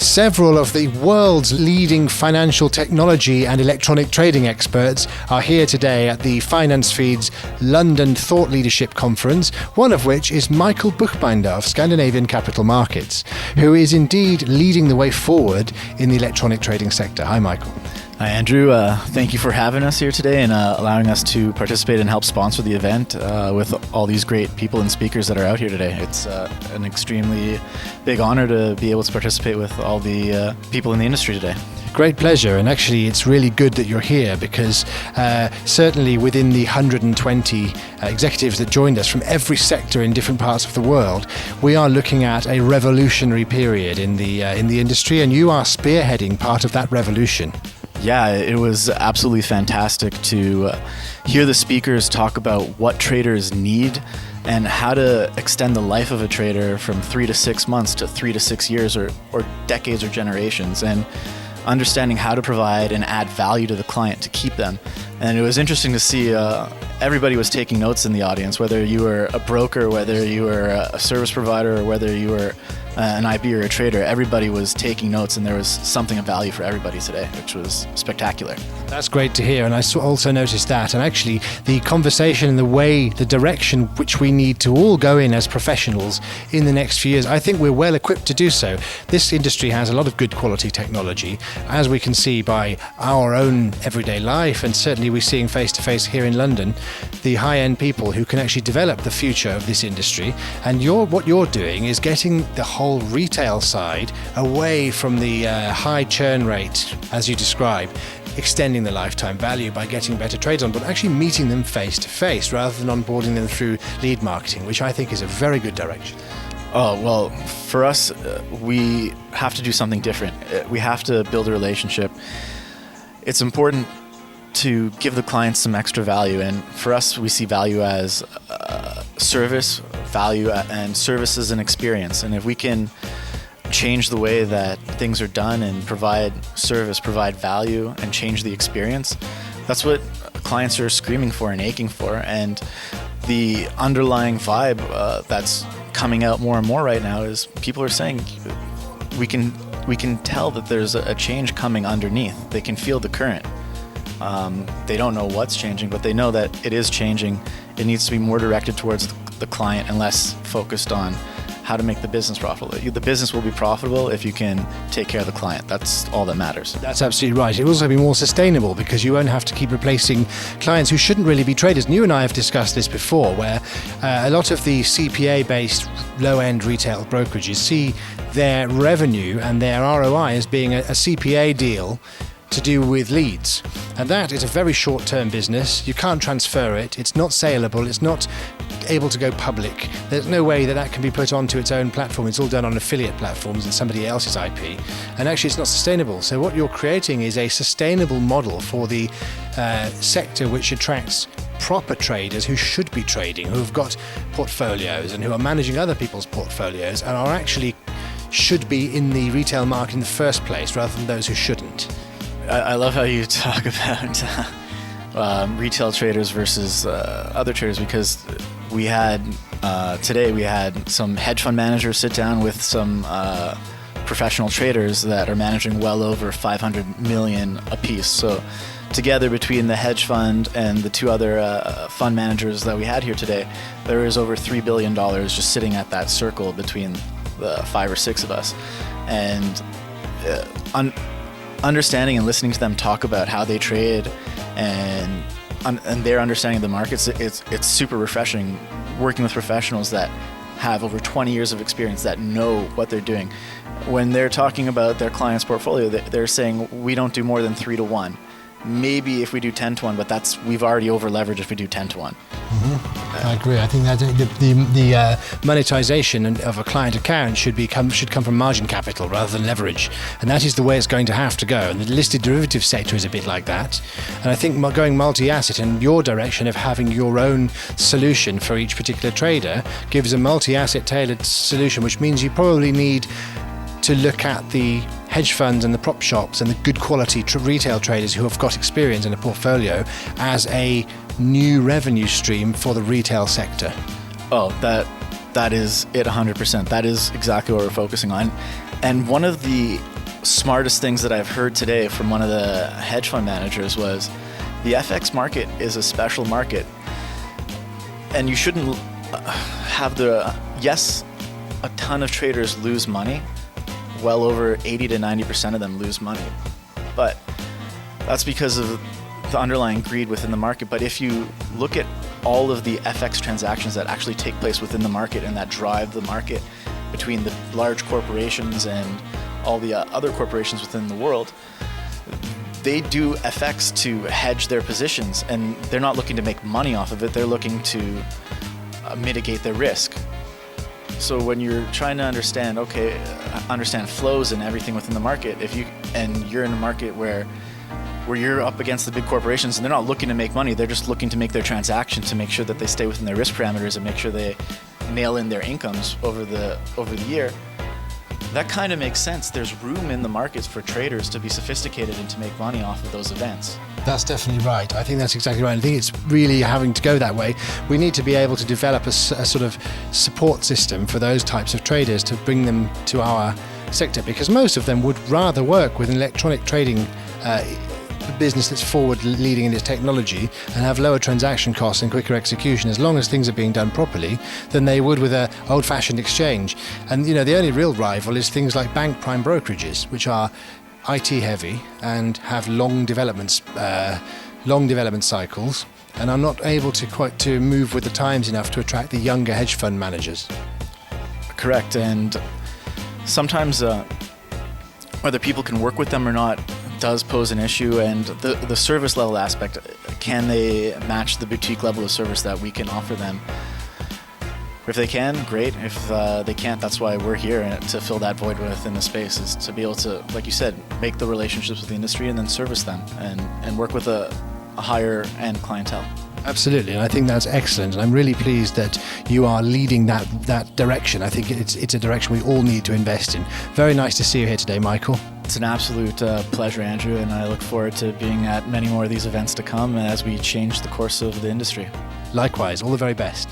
Several of the world's leading financial technology and electronic trading experts are here today at the FinanceFeeds London Thought Leadership Conference, one of which is Michael Buchbinder of Scandinavian Capital Markets, who is indeed leading the way forward in the electronic trading sector. Hi, Michael. Hi, Andrew. Thank you for having us here today and allowing us to participate and help sponsor the event with all these great people and speakers that are out here today. It's an extremely big honor to be able to participate with all the people in the industry today. Great pleasure, and actually it's really good that you're here because certainly within the 120 executives that joined us from every sector in different parts of the world, we are looking at a revolutionary period in the industry, and you are spearheading part of that revolution. Yeah, it was absolutely fantastic to hear the speakers talk about what traders need and how to extend the life of a trader from 3 to 6 months to 3 to 6 years or decades or generations, and understanding how to provide and add value to the client to keep them. And it was interesting to see everybody was taking notes in the audience, whether you were a broker, whether you were a service provider, or whether you were an IB or a trader. Everybody was taking notes, and there was something of value for everybody today, which was spectacular. That's great to hear, and I also noticed that, and actually the conversation and the direction which we need to all go in as professionals in the next few years, I think we're well equipped to do so. This industry has a lot of good quality technology, as we can see by our own everyday life, and certainly we're seeing face to face here in London, the high-end people who can actually develop the future of this industry. And what you're doing is getting the whole retail side away from the high churn rate, as you describe, extending the lifetime value by getting better trades on, but actually meeting them face to face rather than onboarding them through lead marketing, which I think is a very good direction. Oh, well, for us, we have to do something different. We have to build a relationship. It's important to give the clients some extra value, and for us, we see value as service, value, and service as an experience. And if we can change the way that things are done and provide service, provide value, and change the experience, that's what clients are screaming for and aching for. And the underlying vibe that's coming out more and more right now is people are saying we can tell that there's a change coming underneath. They can feel the current. They don't know what's changing, but they know that it is changing. It needs to be more directed towards the client and less focused on how to make the business profitable. The business will be profitable if you can take care of the client. That's all that matters. That's absolutely right. It will also be more sustainable because you won't have to keep replacing clients who shouldn't really be traders. And you and I have discussed this before, where a lot of the CPA-based low-end retail brokerages see their revenue and their ROI as being a CPA deal to do with leads. And that is a very short-term business. You can't transfer it. It's not saleable. It's not able to go public. There's no way that can be put onto its own platform. It's all done on affiliate platforms and somebody else's IP. And actually it's not sustainable. So what you're creating is a sustainable model for the sector which attracts proper traders who should be trading, who have got portfolios and who are managing other people's portfolios and are actually should be in the retail market in the first place rather than those who shouldn't. I love how you talk about retail traders versus other traders, because today we had some hedge fund managers sit down with some professional traders that are managing well over 500 million apiece. So together, between the hedge fund and the two other fund managers that we had here today, there is over $3 billion just sitting at that circle between the 5 or 6 of us. And understanding and listening to them talk about how they trade and their understanding of the markets, it's super refreshing working with professionals that have over 20 years of experience that know what they're doing. When they're talking about their client's portfolio, they're saying we don't do more than 3 to 1. Maybe if we do 10 to 1, but we've already over leveraged if we do 10 to 1. Mm-hmm. I agree. I think that the monetization of a client account should come from margin capital rather than leverage, and that is the way it's going to have to go. And the listed derivative sector is a bit like that. And I think going multi-asset and your direction of having your own solution for each particular trader gives a multi-asset tailored solution, which means you probably need to look at the hedge funds and the prop shops and the good quality retail traders who have got experience in a portfolio as a new revenue stream for the retail sector. Oh, that is it 100%. That is exactly what we're focusing on. And one of the smartest things that I've heard today from one of the hedge fund managers was the FX market is a special market, and you shouldn't have yes, a ton of traders lose money. Well over 80 to 90% of them lose money, but that's because of the underlying greed within the market. But if you look at all of the FX transactions that actually take place within the market and that drive the market between the large corporations and all the other corporations within the world, they do FX to hedge their positions, and they're not looking to make money off of it. They're looking to mitigate their risk. So when you're trying to understand flows and everything within the market, and you're in a market where you're up against the big corporations and they're not looking to make money, they're just looking to make their transaction to make sure that they stay within their risk parameters and make sure they nail in their incomes over the year. That kind of makes sense. There's room in the markets for traders to be sophisticated and to make money off of those events. That's definitely right. I think that's exactly right. I think it's really having to go that way. We need to be able to develop a sort of support system for those types of traders to bring them to our sector, because most of them would rather work with an electronic trading business that's forward leading in its technology and have lower transaction costs and quicker execution, as long as things are being done properly, than they would with an old-fashioned exchange. And the only real rival is things like bank prime brokerages, which are IT heavy and have long development cycles, and are not able to move with the times enough to attract the younger hedge fund managers. Correct. And sometimes whether people can work with them or not does pose an issue, and the service level aspect, can they match the boutique level of service that we can offer them? If they can, great. If they can't, that's why we're here, to fill that void within the space, is to be able to, like you said, make the relationships with the industry and then service them and work with a higher end clientele. Absolutely, and I think that's excellent, and I'm really pleased that you are leading that direction. I think it's a direction we all need to invest in. Very nice to see you here today, Michael. It's an absolute pleasure, Andrew, and I look forward to being at many more of these events to come as we change the course of the industry. Likewise, all the very best.